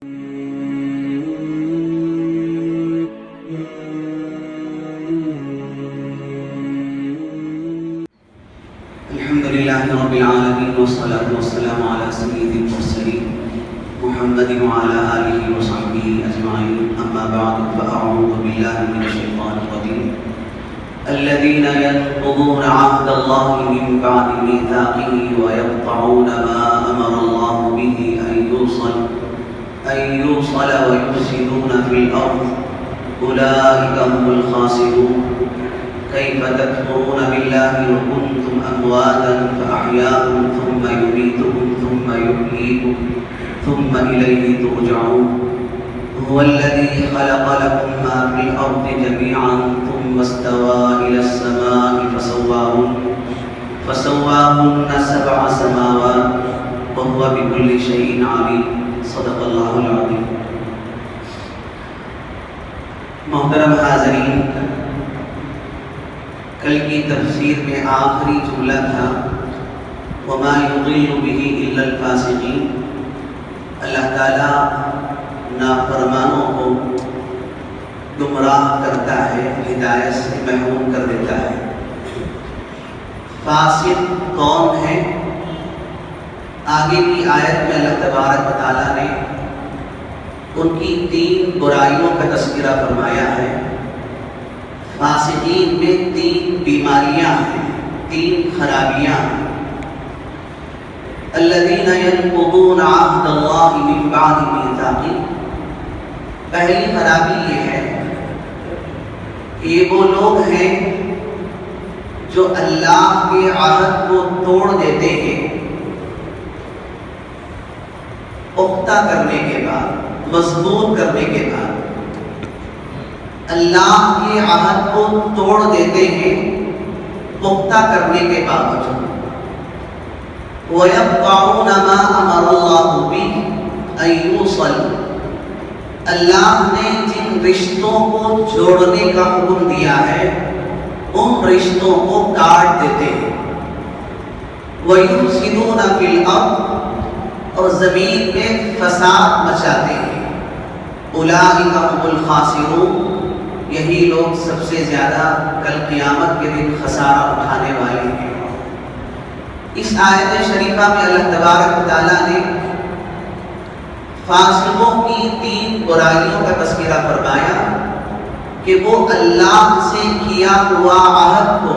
الحمدللہ رب العالمین والصلاة والسلام علی سید المرسلین محمد وعلی آلہ وصحبہ اجمعین اما بعد فاعوذ باللہ من الشیطان الرجیم الذین ينقضون عهد اللہ من بعد میثاقہ ويقطعون ما امر اللہ به ان يوصل ويفسدون في الارض اولئک هم الخاسرون كيف تكفرون بالله وكنتم أمواتا فأحياكم ثم يميتكم ثم يحييكم ثم إليه ترجعون هو الذي خلق لكم ما في الأرض جميعا ثم استوى إلى السماء فسواهن 7 سماوات وهو بكل شيء عليم صدق الله العظيم. محترم حاضرین، کل کی تفسیر میں آخری جملہ تھا وَمَا يُضِلُّ بِهِ إِلَّا الْفَاسِقِينَ. اللہ تعالیٰ نافرمانوں کو گمراہ کرتا ہے، ہدایت سے محروم کر دیتا ہے. فاسق کون ہے؟ آگے کی آیت میں اللہ تبارک و تعالیٰ نے ان کی 3 برائیوں کا تذکرہ فرمایا ہے. فاسقین میں 3 بیماریاں ہیں، 3 خرابیاں ہیں. الذین ینقضون عہد اللہ من بعد میثاقہ. پہلی خرابی یہ ہے کہ یہ وہ لوگ ہیں جو اللہ کے عہد کو توڑ دیتے ہیں پختہ کرنے کے بعد، مضبوط کرنے کے بعد. اللہ کے عہد کو توڑ دیتے ہیں پختہ کرنے کے باوجود. وَيَقْطَعُونَ مَا أَمَرَ اللَّهُ بِهِ أَن يُوصَلَ. اللہ نے جن رشتوں کو جوڑنے کا حکم دیا ہے ان رشتوں کو کاٹ دیتے ہیں. وَيُفْسِدُونَ فِي الْأَرْضِ. اور زمین میں فساد مچاتے ہیں. أُولَٰئِكَ هُمُ الْخَاسِرُونَ. یہی لوگ سب سے زیادہ کل قیامت کے دن خسارہ اٹھانے والے ہیں. اس آیت شریفہ میں اللہ تبارک و تعالیٰ نے فاسقوں کی 3 برائیوں کا تذکرہ فرمایا کہ وہ اللہ سے کیا ہوا عہد کو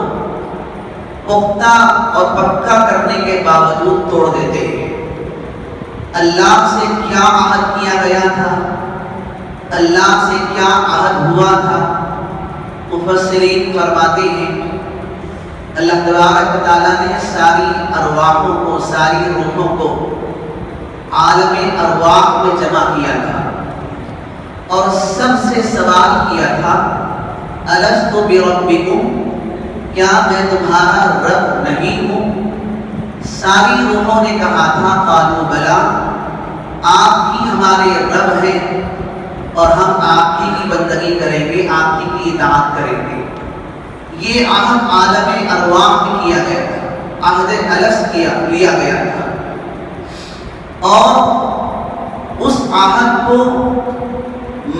پختہ اور پکا کرنے کے باوجود توڑ دیتے ہیں. اللہ سے کیا عہد کیا گیا تھا، اللہ سے کیا عہد ہوا تھا؟ مفسرین فرماتے ہیں اللہ تبارک و تعالیٰ نے ساری ارواحوں کو، ساری روحوں کو عالم ارواح میں جمع کیا تھا اور سب سے سوال کیا تھا الست بربکم، کیا میں تمہارا رب نہیں ہوں؟ ساری روحوں نے کہا تھا قالوا بلا، آپ ہی ہمارے رب ہیں اور ہم آپ کی بندگی کریں گے، آپ کی اطاعت کریں گے. یہ عہد عالم ارواح میں کیا گیا تھا، عہد الست لیا گیا تھا. اور اس عہد کو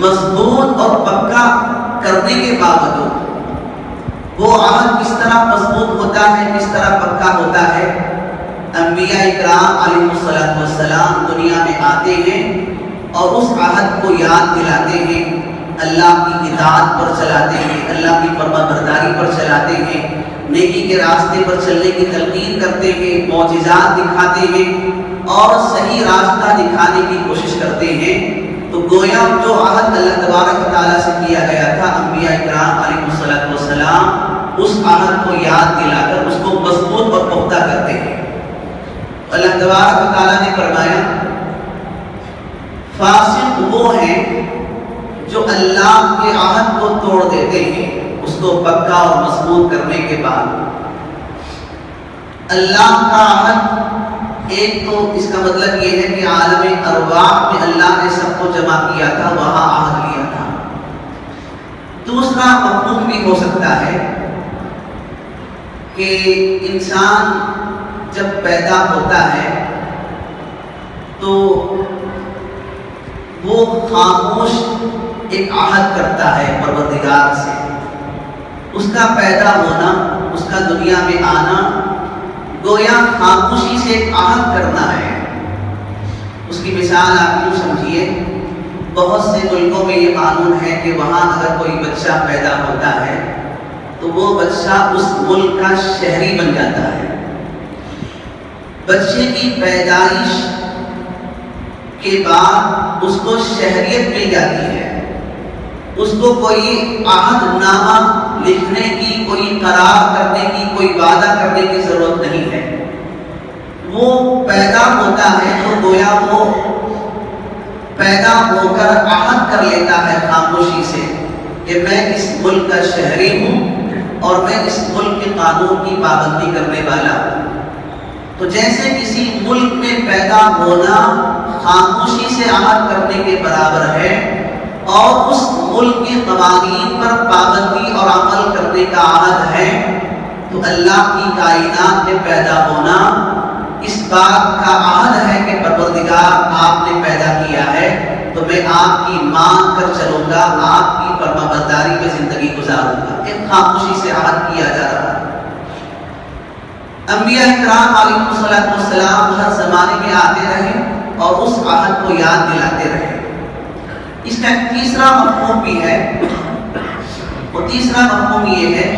مضبوط اور پکا کرنے کے باوجود وہ عہد کس طرح مضبوط ہوتا ہے، کس طرح پکا ہوتا ہے؟ انبیاء اکرام علیہ السلام دنیا میں آتے ہیں اور اس عہد کو یاد دلاتے ہیں، اللہ کی اطاعت پر چلاتے ہیں، اللہ کی فرمانبرداری پر چلاتے ہیں، نیکی کے راستے پر چلنے کی تلقین کرتے ہیں، معجزات دکھاتے ہیں اور صحیح راستہ دکھانے کی کوشش کرتے ہیں. تو گویا جو عہد اللہ تبارک و تعالیٰ سے کیا گیا تھا، انبیاء اکرام علیہ السلام اس عہد کو یاد دلا کر اس کو مضبوط اور پختہ کرتے ہیں. اللہ تبارک و تعالیٰ نے فرمایا فاسق وہ ہیں جو اللہ کے عہد کو توڑ دیتے ہیں اس کو پکا اور مضبوط کرنے کے بعد. اللہ کا عہد ایک تو اس کا مطلب یہ ہے کہ عالم ارواح میں اللہ نے سب کو جمع کیا تھا، وہاں عہد لیا تھا. دوسرا مفہوم بھی ہو سکتا ہے کہ انسان جب پیدا ہوتا ہے تو وہ خاموش ایک عہد کرتا ہے پروردگار سے. اس کا پیدا ہونا، اس کا دنیا میں آنا گویا خاموشی سے ایک عہد کرنا ہے. اس کی مثال آپ یوں سمجھیے، بہت سے ملکوں میں یہ قانون ہے کہ وہاں اگر کوئی بچہ پیدا ہوتا ہے تو وہ بچہ اس ملک کا شہری بن جاتا ہے. بچے کی پیدائش کے بعد اس کو شہریت مل جاتی ہے. اس کو کوئی عہد نامہ لکھنے کی، کوئی قرار کرنے کی، کوئی وعدہ کرنے کی ضرورت نہیں ہے. وہ پیدا ہوتا ہے تو گویا وہ پیدا ہو کر عہد کر لیتا ہے خاموشی سے کہ میں اس ملک کا شہری ہوں اور میں اس ملک کے قانون کی پابندی کرنے والا ہوں. تو جیسے کسی ملک میں پیدا ہونا خاموشی سے عہد کرنے کے برابر ہے، اور اس ملک کے قوانین پر پابندی اور عمل کرنے کا عہد ہے، تو اللہ کی کائنات میں پیدا ہونا اس بات کا عہد ہے کہ پروردگار آپ نے پیدا کیا ہے تو میں آپ کی مان کر چلوں گا، آپ کی فرمانبرداری میں زندگی گزاروں گا. ایک خاموشی سے عہد کیا جا رہا ہے. انبیاء کرام علیہ السلام ہر زمانے میں آتے رہے اور اس عہد کو یاد دلاتے رہے. اس کا تیسرا مفہوم بھی ہے، اور تیسرا مفہوم یہ ہے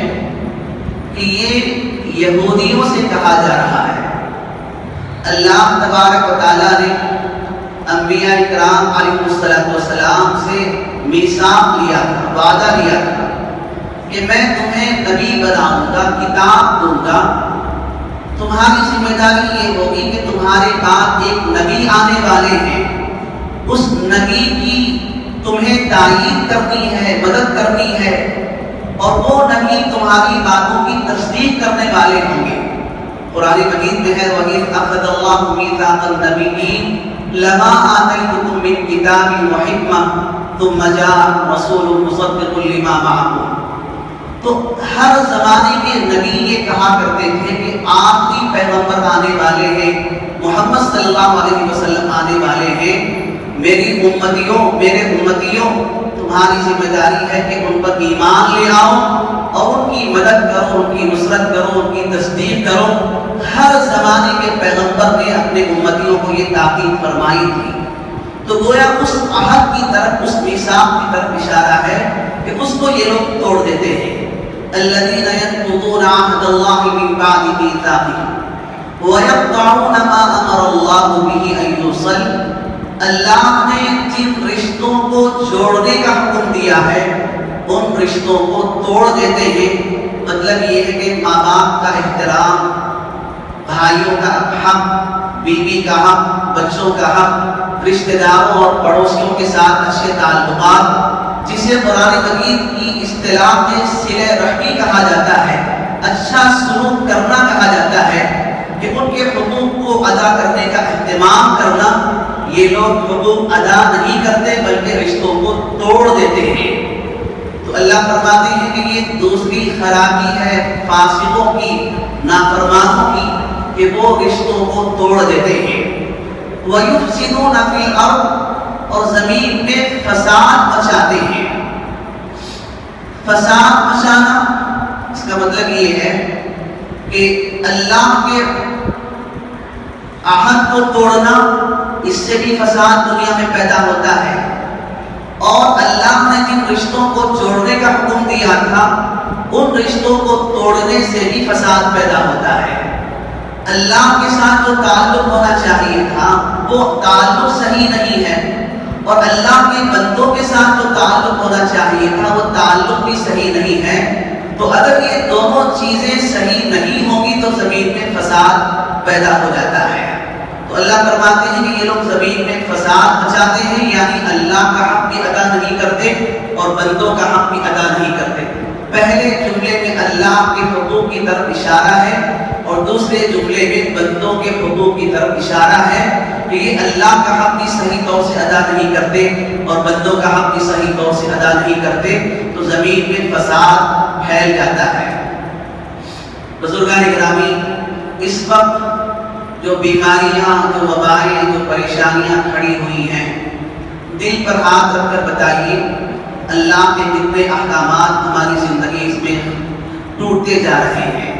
کہ یہ یہودیوں سے کہا جا رہا ہے. اللہ تبارک و تعالیٰ نے انبیاء کرام علیہ السلام سے میثاق لیا تھا، وعدہ لیا تھا کہ میں تمہیں نبی بناؤں گا، کتاب دوں گا. تمہاری ذمہ داری یہ ہوگی کہ تمہارے بعد ایک نبی آنے والے ہیں، اس نبی کی تمہیں تائید کرنی ہے، مدد کرنی ہے، اور وہ نبی تمہاری باتوں کی تصدیق کرنے والے ہوں گے. قرآن مجید میں ہے وَإِذْ أَخَذَ اللَّهُ مِيثَاقَ النَّبِيِّينَ لَمَا آتَيْتُكُم مِّن كِتَابٍ وَحِكْمَةٍ ثُمَّ جَاءَكُمْ رَسُولٌ مُصَدِّقٌ لِّمَا مَعَكُمْ. تو ہر زمانے کے نبی یہ کہا کرتے تھے کہ آخری پیغمبر آنے والے ہیں، محمد صلی اللہ علیہ وسلم آنے والے ہیں. میری امتیوں، میرے امتیوں، تمہاری ذمہ داری ہے کہ ان پر ایمان لے آؤ اور ان کی مدد کرو، ان کی نصرت کرو، ان کی تصدیق کرو. ہر زمانے کے پیغمبر نے اپنے امتیوں کو یہ تاکید فرمائی تھی. تو گویا اس عہد کی طرف، اس میثاق کی طرف اشارہ ہے کہ اس کو یہ لوگ توڑ دیتے ہیں. الذين ينقضون عهد الله من بعد ميثاقه ويقطعون ما امر الله به ان يوصل. اللہ نے جن رشتوں کو جوڑنے کا حکم دیا ہے ان رشتوں کو توڑ دیتے ہیں. مطلب یہ ہے کہ ماں باپ کا احترام، بھائیوں کا حق، بیوی کا حق، بچوں کا حق، رشتہ داروں اور پڑوسیوں کے ساتھ اچھے تعلقات، جسے قرآن مجید کی اصطلاح میں صلہ رحمی کہا جاتا ہے، اچھا سلوک کرنا کہا جاتا ہے، کہ ان کے حقوق کو ادا کرنے کا اہتمام کرنا. یہ لوگ حقوق ادا نہیں کرتے بلکہ رشتوں کو توڑ دیتے ہیں. تو اللہ فرماتے ہیں کہ یہ دوسری خرابی ہے فاسقوں کی، نافرمانوں کی، کہ وہ رشتوں کو توڑ دیتے ہیں. وَيُفْسِدُونَ فِي الْأَرْضِ، اور زمین میں فساد مچاتے ہیں. فساد مچانا اس کا مطلب یہ ہے کہ اللہ کے عہد کو توڑنا، اس سے بھی فساد دنیا میں پیدا ہوتا ہے. اور اللہ نے جن رشتوں کو جوڑنے کا حکم دیا تھا ان رشتوں کو توڑنے سے بھی فساد پیدا ہوتا ہے. اللہ کے ساتھ جو تعلق ہونا چاہیے تھا وہ تعلق صحیح نہیں ہے، اور اللہ کے بندوں کے ساتھ جو تعلق ہونا چاہیے تھا وہ تعلق بھی صحیح نہیں ہے. تو اگر یہ دونوں چیزیں صحیح نہیں ہوں گی تو زمین میں فساد پیدا ہو جاتا ہے. تو اللہ فرماتے ہیں کہ یہ لوگ زمین میں فساد مچاتے ہیں، یعنی اللہ کا حق بھی ادا نہیں کرتے اور بندوں کا حق بھی ادا نہیں کرتے. پہلے جملے میں اللہ کے حقوق کی طرف اشارہ ہے اور دوسرے جملے میں بندوں کے حقوق کی طرف اشارہ ہے کہ یہ اللہ کا حق بھی صحیح طور سے ادا نہیں کرتے اور بندوں کا حق بھی صحیح طور سے ادا نہیں کرتے. تو زمین میں فساد پھیل جاتا ہے. بزرگان گرامی، اس وقت جو بیماریاں، جو وبائیں، جو پریشانیاں کھڑی ہوئی ہیں، دل پر ہاتھ رکھ کر بتائیے اللہ کے کتنے احکامات ہماری زندگی میں ٹوٹتے جا رہے ہیں،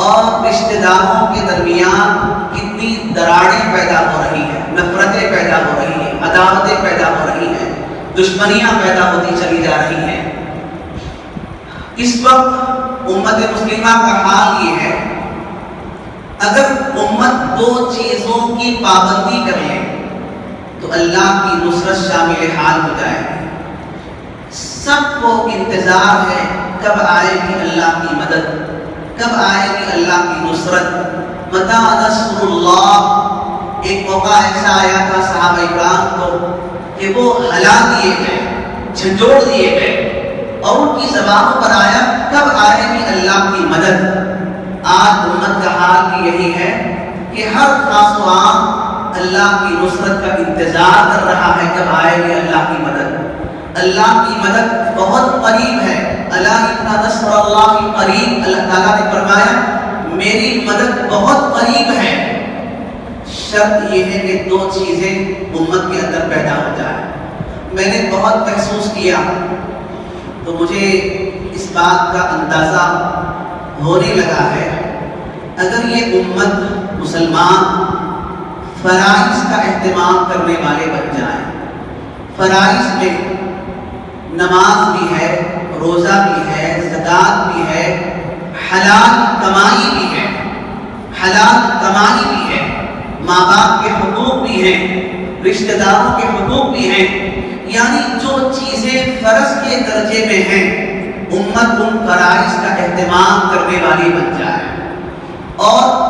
اور رشتہ داروں کے درمیان کتنی دراڑیں پیدا ہو رہی ہیں، نفرتیں پیدا ہو رہی ہیں، عداوتیں پیدا ہو رہی ہیں، دشمنیاں پیدا ہوتی چلی جا رہی ہیں۔ اس وقت امت مسلمہ کا حال یہ ہے، اگر امت دو چیزوں کی پابندی کر لے تو اللہ کی نصرت شامل حال ہو جائے گی۔ سب کو انتظار ہے کب آئے گی اللہ کی مدد، کب آئے گی اللہ کی نصرت۔ متى نصر اللہ، ایک موقع ایسا آیا تھا صحابہ اکرام کو کہ وہ ہلا دیے گئے، جھنجھوڑ دیے گئے، اور ان کی زبانوں پر آیا کب آئے گی اللہ کی مدد۔ آج امت کا حال بھی یہی ہے کہ ہر خاص و عام اللہ کی نصرت کا انتظار کر رہا ہے کب آئے گی اللہ کی مدد۔ اللہ کی مدد بہت قریب ہے، الا ان نصر اللہ قریب، اللہ تعالیٰ نے فرمایا میری مدد بہت قریب ہے۔ شرط یہ ہے کہ دو چیزیں امت کے اندر پیدا ہو جائیں۔ میں نے بہت محسوس کیا تو مجھے اس بات کا اندازہ ہونے لگا ہے، اگر یہ امت مسلمان فرائض کا اہتمام کرنے والے بن جائیں، فرائض میں نماز بھی ہے، روزہ بھی ہے، زکوٰۃ بھی ہے، حلال کمائی بھی ہے، حلال کمائی بھی ہے، ماں باپ کے حقوق بھی ہیں، رشتہ داروں کے حقوق بھی ہیں، یعنی جو چیزیں فرض کے درجے میں ہیں امت ان فرائض کا اہتمام کرنے والی بن جائے، اور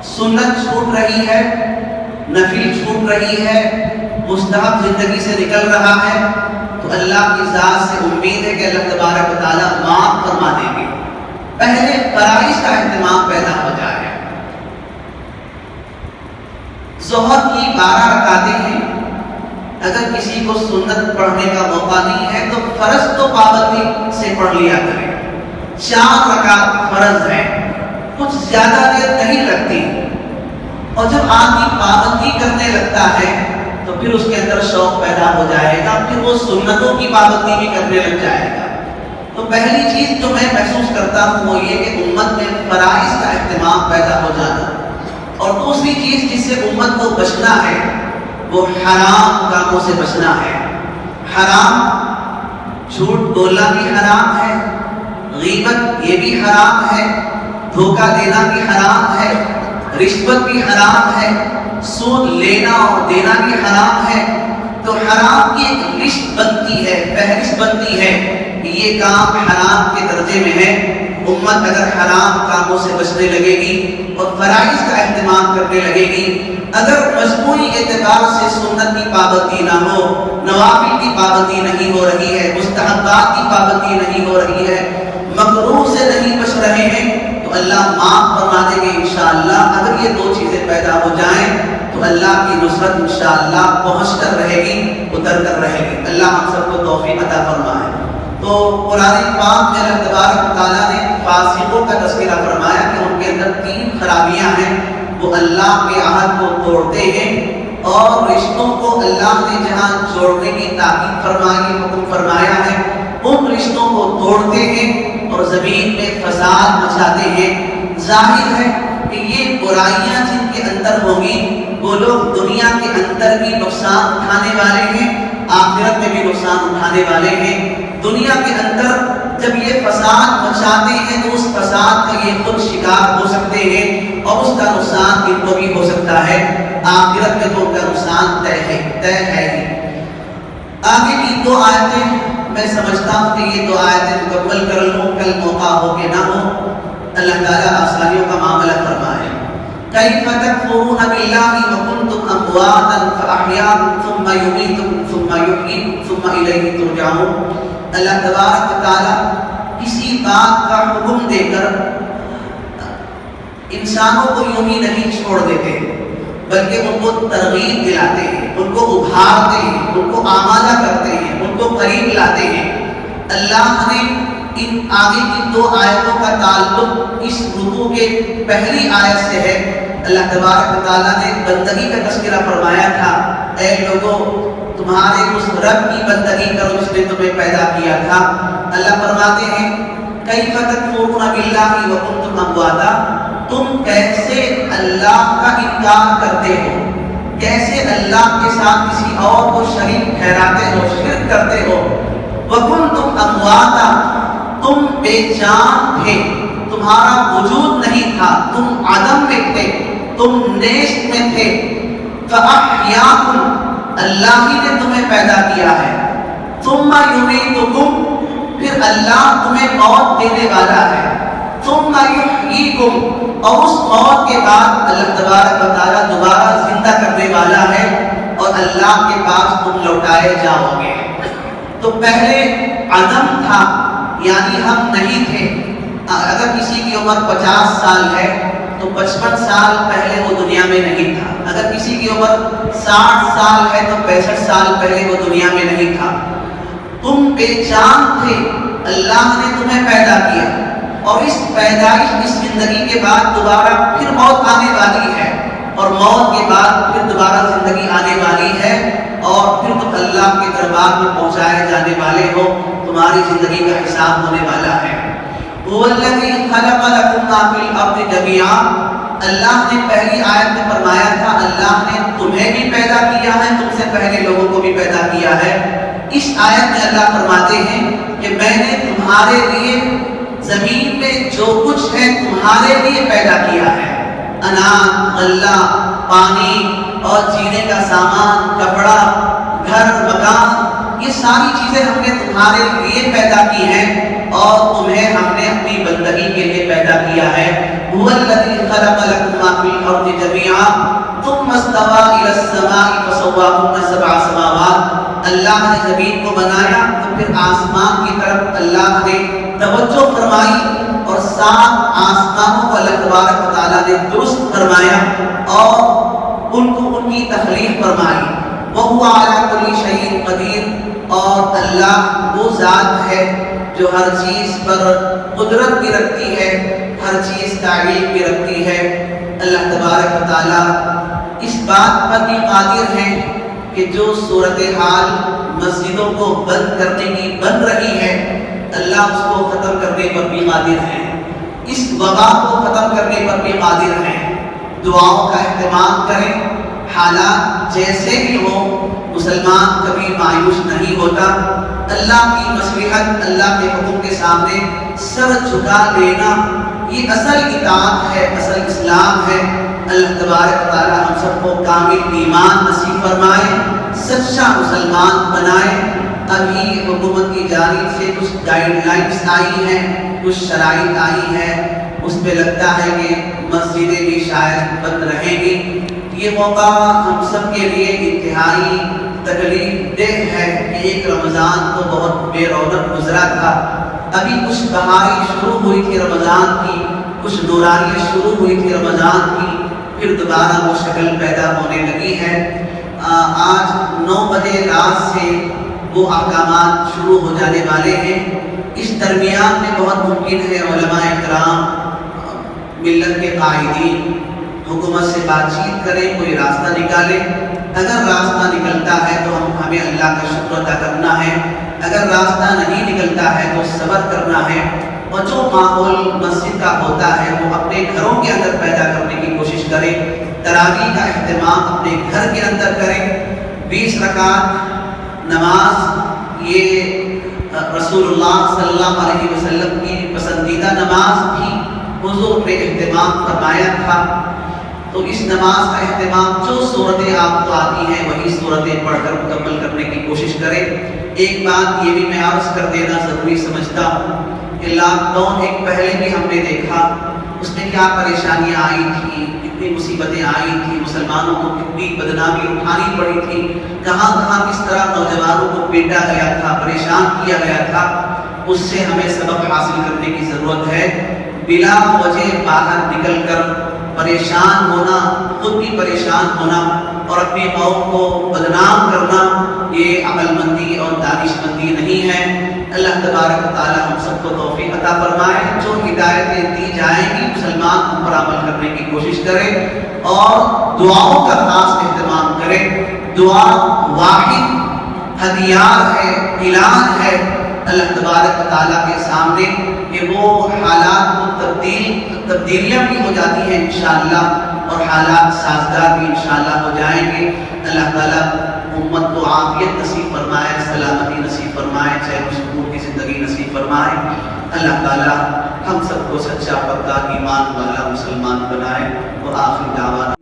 سنت چھوٹ رہی ہے، نفل چھوٹ رہی ہے، مستحب زندگی سے نکل رہا ہے، تو اللہ کی ذات سے امید ہے کہ اللہ تبارک و تعالیٰ معاف فرما دیں گے۔ پہلے فرائض کا اہتمام پیدا ہو جائے۔ ظہر کی 12 رکعتیں ہیں، اگر کسی کو سنت پڑھنے کا موقع نہیں ہے تو فرض تو پابندی سے پڑھ لیا کرے۔ 4 رکعت فرض ہے، کچھ زیادہ دیر نہیں لگتی، اور جب آدمی پابندی کرنے لگتا ہے تو پھر اس کے اندر شوق پیدا ہو جائے گا، پھر وہ سنتوں کی پابندی بھی کرنے لگ جائے گا۔ تو پہلی چیز جو میں محسوس کرتا ہوں وہ یہ کہ امت میں فرائض کا اہتمام پیدا ہو جانا، اور دوسری چیز جس سے امت کو بچنا ہے وہ حرام کاموں سے بچنا ہے۔ حرام، جھوٹ بولنا بھی حرام ہے، غیبت یہ بھی حرام ہے، دھوکہ دینا بھی حرام ہے، رشوت بھی حرام ہے، سود لینا اور دینا بھی حرام ہے۔ تو حرام کی ایک لسٹ بنتی ہے، فہرست بنتی ہے کہ یہ کام حرام کے درجے میں ہے۔ امت اگر حرام کاموں سے بچنے لگے گی اور فرائض کا اہتمام کرنے لگے گی، اگر مجموعی اعتبار سے سنت کی پابندی نہ ہو، نوافل کی پابندی نہیں ہو رہی ہے، مستحبات کی پابندی نہیں ہو رہی ہے، مکروہ سے نہیں بچ رہے ہیں، تو اللہ معاف فرما دیں گے انشاءاللہ۔ اگر یہ دو چیزیں پیدا ہو جائیں تو اللہ کی نصرت انشاءاللہ پہنچ کر رہے گی، اتر کر رہے گی۔ اللہ ہم سب کو توفیق عطا فرمائے۔ تو قرآن پاک میں اللہ تبارک و تعالیٰ نے فاسقوں کا تذکرہ فرمایا کہ ان کے اندر 3 خرابیاں ہیں، وہ اللہ کے عہد کو توڑتے ہیں، اور رشتوں کو اللہ نے جہاں جوڑنے کی تاکید فرمائی، حکم فرمایا ہے، ان رشتوں کو توڑتے ہیں اور زمین میں فساد مچاتے ہیں۔ ظاہر ہے کہ یہ برائیاں جن کے اندر ہوں گی وہ لوگ دنیا کے اندر بھی نقصان اٹھانے والے ہیں، آخرت میں بھی نقصان اٹھانے والے ہیں۔ دنیا کے اندر جب یہ فساد مچاتے ہیں تو اس فساد کا یہ خود شکار ہو سکتے ہیں اور اس کا نقصان ان کو بھی ہو سکتا ہے۔ آخرت میں تو ان کا نقصان طے ہے ہی۔ آگے کی 2 آیتیں میں سمجھتا ہوں کہ یہ 2 آیتیں مکمل کر لوں، کل موقع ہو کہ نہ ہو، اللہ تعالیٰ آسانیوں کا معاملہ فرمائے۔ كيف تكفرون بالله وكنتم امواتا فاحياكم ثم يميتكم ثم يحييكم ثم اليه ترجعون۔ اللہ تبارک و تعالیٰ کسی بات کا حکم دے کر انسانوں کو یوں ہی نہیں چھوڑ دیتے، بلکہ ان کو ترغیب دلاتے ہیں، ان کو ابھارتے ہیں، ان کو آمادہ کرتے ہیں، ان کو قریب لاتے ہیں۔ اللہ نے ان آگے کی 2 آیتوں کا تعلق اس رکوع کے پہلی آیت سے ہے۔ اللہ تبارک و تعالیٰ نے بندگی کا تذکرہ فرمایا تھا، اے لوگوں رب کی بندگی کرو جس نے تمہیں پیدا کیا تھا۔ اللہ فرماتے ہیں کیف تکفرون باللہ وکنتم امواتا، تم کیسے اللہ کا انکار کرتے ہو، کیسے اللہ کے ساتھ کسی اور کو شریک ٹھہراتے ہو، شرک کرتے ہو۔ وکنتم امواتا، تم بے جان تھے، تمہارا وجود نہیں تھا، تم عدم میں تھے، تم نیست میں تھے۔ فَأَحْيَاكُمْ، اللہ ہی نے تمہیں پیدا کیا ہے۔ ثُمَّ يُمِيتُكُمْ، پھر اللہ تمہیں موت دینے والا ہے۔ ثُمَّ يُحْيِيكُمْ، اور اس موت کے بعد اللہ تبارک و تعالیٰ دوبارہ زندہ کرنے والا ہے اور اللہ کے پاس تم لوٹائے جاؤ گے۔ تو پہلے عدم تھا، یعنی ہم نہیں تھے۔ اگر کسی کی عمر 50 سال ہے تو 55 سال پہلے وہ دنیا میں نہیں تھا۔ اگر کسی کی عمر 60 سال ہے تو 65 سال پہلے وہ دنیا میں نہیں تھا۔ تم بے جان تھے، اللہ نے تمہیں پیدا کیا، اور اس پیدائش، اس زندگی کے بعد دوبارہ پھر موت آنے والی ہے، اور موت کے بعد پھر دوبارہ زندگی آنے والی ہے، اور پھر تم اللہ کے دربار میں پہنچائے جانے والے ہو، تمہاری زندگی کا حساب ہونے والا ہے۔ هو الذی خلق لکم ما فی الارض جمیعا، اللہ نے پہلی آیت میں فرمایا تھا اللہ نے تمہیں بھی پیدا کیا ہے، تم سے پہلے لوگوں کو بھی پیدا کیا ہے۔ اس آیت میں اللہ فرماتے ہیں کہ میں نے تمہارے لیے زمین میں جو کچھ ہے تمہارے لیے پیدا کیا ہے، اناج، غلہ، پانی اور جینے کا سامان، کپڑا، گھر، مکان، یہ ساری چیزیں ہم نے تمہارے لیے پیدا کی ہیں، اور تمہیں ہم نے اپنی بندگی کے لیے پیدا کیا ہے۔ هو الذی خلق لکم ما فی الارض جمیعا ثم استوى الی السماء فسواہن 7 سماوات، اللہ نے زمین کو بنایا تو پھر آسمان کی طرف اللہ نے توجہ فرمائی، اور 7 آسمانوں کو اللہ تبارک و تعالیٰ نے درست فرمایا اور ان کو ان کی تخلیق فرمائی۔ وَهُوَ عَلَى كُلِّ شَيْءٍ قَدِيرٌ، اور اللہ وہ ذات ہے جو ہر چیز پر قدرت بھی رکھتی ہے، ہر چیز کا علم بھی رکھتی ہے۔ اللہ تبارک و تعالیٰ اس بات پر بھی قادر ہے کہ جو صورتحال مسجدوں کو بند کرنے کی بن رہی ہے، اللہ اس کو ختم کرنے پر بھی قادر ہے، اس وبا کو ختم کرنے پر بھی قادر ہے۔ دعاؤں کا اہتمام کریں، حالات جیسے بھی ہوں، مسلمان کبھی مایوس نہیں ہوتا۔ اللہ کی مصلحت، اللہ کے حکم کے سامنے سر جھکا دینا، یہ اصل اطاعت ہے، اصل اسلام ہے۔ اللہ تبارک تعالیٰ ہم سب کو کامل ایمان نصیب فرمائے، سچا مسلمان بنائے۔ ابھی حکومت کی جانب سے کچھ گائیڈ لائنس آئی ہیں، کچھ شرائط آئی ہیں، اس پہ لگتا ہے کہ مسجدیں بھی شاید بند رہیں گی۔ یہ موقع ہم سب کے لیے انتہائی تکلیف دہ ہے کہ ایک رمضان تو بہت بے رونق گزرا تھا، ابھی کچھ بہاری شروع ہوئی تھی رمضان کی، کچھ نورانیت شروع ہوئی تھی رمضان کی، پھر دوبارہ وہ شکل پیدا ہونے لگی ہے۔ آج 9 بجے رات سے وہ احکامات شروع ہو جانے والے ہیں۔ اس درمیان میں بہت ممکن ہے علماء کرام، ملت کے قائدین حکومت سے بات چیت کریں، کوئی راستہ نکالیں۔ اگر راستہ نکلتا ہے تو ہمیں اللہ کا شکر ادا کرنا ہے، اگر راستہ نہیں نکلتا ہے تو صبر کرنا ہے، اور جو ماحول مسجد کا ہوتا ہے وہ اپنے گھروں کے اندر پیدا کرنے کی کوشش کریں۔ تراویح کا اہتمام اپنے گھر کے اندر کریں۔ 20 رکعت نماز یہ رسول اللہ صلی اللہ علیہ وسلم کی پسندیدہ نماز تھی، حضور نے اہتمام فرمایا تھا۔ تو اس نماز کا اہتمام، جو صورتیں آپ کو آتی ہیں وہی صورتیں پڑھ کر مکمل کرنے کی کوشش کریں۔ ایک بات یہ بھی میں عرض کر دینا ضروری سمجھتا ہوں کہ لاک ڈاؤن ایک پہلے بھی ہم نے دیکھا، اس میں کیا پریشانیاں آئی تھیں، کتنی مصیبتیں آئی تھیں، مسلمانوں کو کتنی بدنامی اٹھانی پڑی تھی، کہاں کہاں کس طرح نوجوانوں کو پیٹا گیا تھا، پریشان کیا گیا تھا۔ اس سے ہمیں سبق حاصل کرنے کی ضرورت ہے۔ بلا وجہ باہر نکل کر پریشان ہونا، خود بھی پریشان ہونا اور اپنی قوم کو بدنام کرنا، یہ عقل مندی اور دانش مندی نہیں ہے۔ اللہ تبارک و تعالی ہم سب کو توفیق عطا فرمائے۔ جو ہدایتیں دی جائیں گی مسلمان ان پر عمل کرنے کی کوشش کریں اور دعاؤں کا خاص اہتمام کریں۔ دعا واحد ہتھیار ہے، علاج ہے اللہ تبارک و تعالیٰ کے سامنے کہ وہ حالات کو تبدیلیاں بھی ہو جاتی ہیں انشاءاللہ، اور حالات سازگار بھی انشاءاللہ ہو جائیں گے۔ اللہ تعالیٰ امت کو عافیت نصیب فرمائے، سلامتی نصیب فرمائے، چہر و سکون کی زندگی نصیب فرمائے۔ اللہ تعالیٰ ہم سب کو سچا پکا ایمان والا مسلمان بنائے۔ وآخر دعوانا